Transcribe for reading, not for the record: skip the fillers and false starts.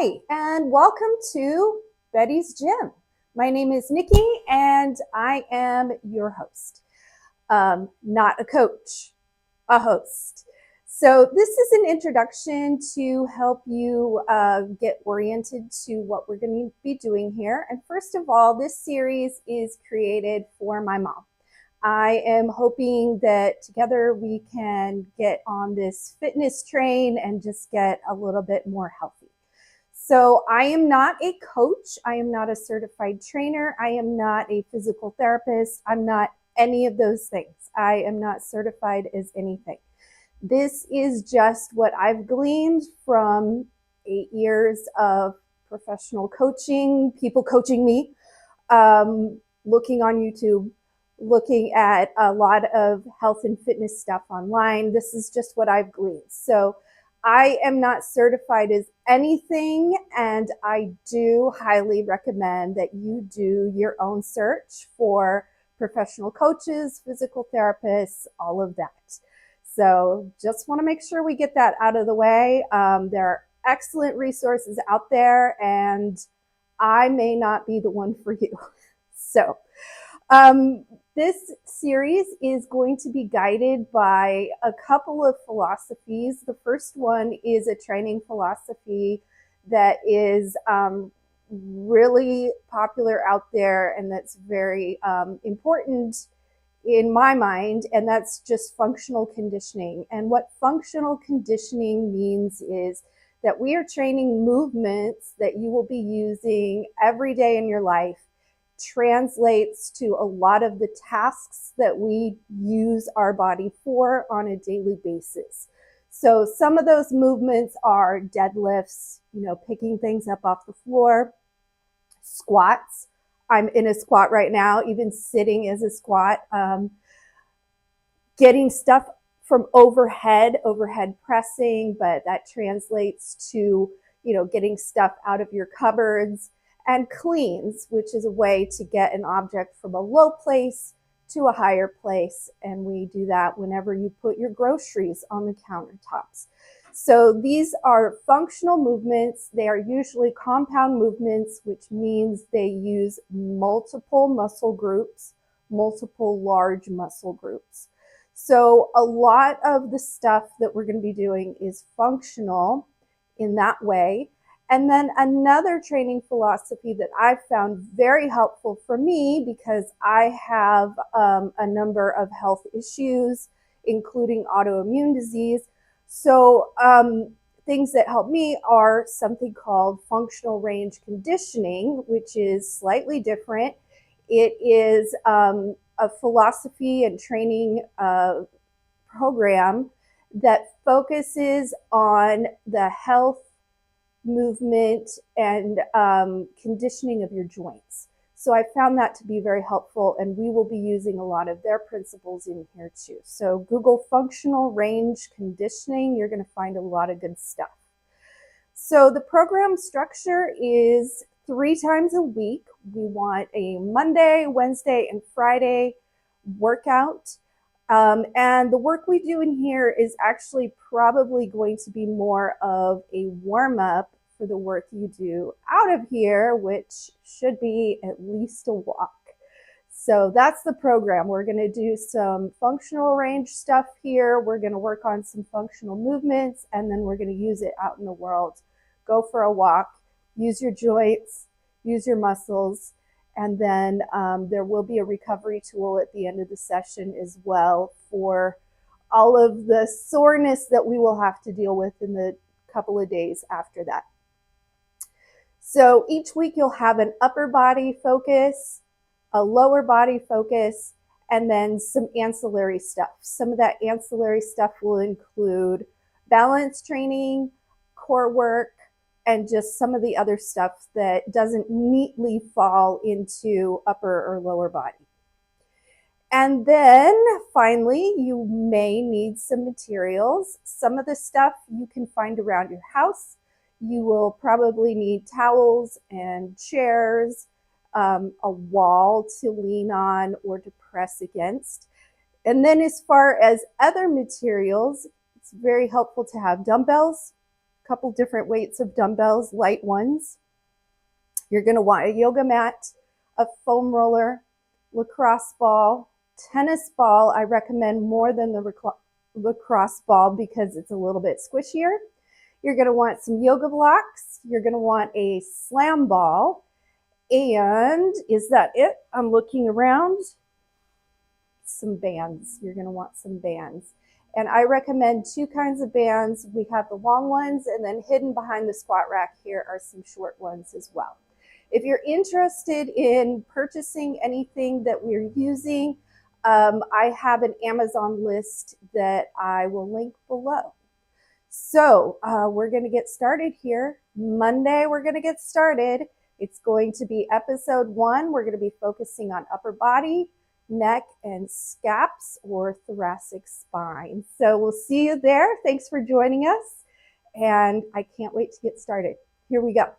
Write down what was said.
Hi, and welcome to Betty's Gym. My name is Nikki, and I am your host. Not a coach, a host. So, this is an introduction to help you get oriented to what we're going to be doing here. And first of all, this series is created for my mom. I am hoping that together we can get on this fitness train and just get a little bit more healthy. So I am not a coach. I am not a certified trainer. I am not a physical therapist. I'm not any of those things. I am not certified as anything. This is just what I've gleaned from 8 years of professional coaching, people coaching me, looking on YouTube, looking at a lot of health and fitness stuff online. This is just what I've gleaned. So I am not certified as anything, and I do highly recommend that you do your own search for professional coaches, physical therapists, all of that. So just want to make sure we get that out of the way. There are excellent resources out there, and I may not be the one for you. So this series is going to be guided by a couple of philosophies. The first one is a training philosophy that is really popular out there and that's very important in my mind, and that's just functional conditioning. And what functional conditioning means is that we are training movements that you will be using every day in your life translates to a lot of the tasks that we use our body for on a daily basis. So some of those movements are deadlifts, picking things up off the floor, squats. I'm in a squat right now, even sitting is a squat. Getting stuff from overhead pressing, but that translates to, getting stuff out of your cupboards, and cleans, which is a way to get an object from a low place to a higher place. And we do that whenever you put your groceries on the countertops. So these are functional movements. They are usually compound movements, which means they use multiple muscle groups, multiple large muscle groups. So a lot of the stuff that we're going to be doing is functional in that way. And then another training philosophy that I've found very helpful for me, because I have a number of health issues, including autoimmune disease. So things that help me are something called functional range conditioning, which is slightly different. It is a philosophy and training program that focuses on the health, movement, and conditioning of your joints. So I found that to be very helpful, and we will be using a lot of their principles in here too. So Google functional range conditioning, you're going to find a lot of good stuff. So the program structure is 3 times a week. We want a Monday, Wednesday, and Friday workout. And the work we do in here is actually probably going to be more of a warm-up for the work you do out of here, which should be at least a walk. So that's the program. We're going to do some functional range stuff here. We're going to work on some functional movements, and then we're going to use it out in the world. Go for a walk, use your joints, use your muscles, and then there will be a recovery tool at the end of the session as well for all of the soreness that we will have to deal with in the couple of days after that. So each week you'll have an upper body focus, a lower body focus, and then some ancillary stuff. Some of that ancillary stuff will include balance training, core work, and just some of the other stuff that doesn't neatly fall into upper or lower body. And then finally, you may need some materials. Some of the stuff you can find around your house. You will probably need towels and chairs, a wall to lean on or to press against. And then as far as other materials, it's very helpful to have dumbbells, couple different weights of dumbbells, light ones. You're going to want a yoga mat, a foam roller, lacrosse ball, tennis ball. I recommend more than the lacrosse ball because it's a little bit squishier. You're going to want some yoga blocks. You're going to want a slam ball. And is that it? I'm looking around. Some bands. You're going to want some bands. And I recommend two kinds of bands. We have the long ones, and then hidden behind the squat rack here are some short ones as well. If you're interested in purchasing anything that we're using, I have an Amazon list that I will link below. So we're going to get started here. Monday, we're going to get started. It's going to be episode 1. We're going to be focusing on upper body, neck, and scaps or thoracic spine. So we'll see you there. Thanks for joining us. And I can't wait to get started. Here we go.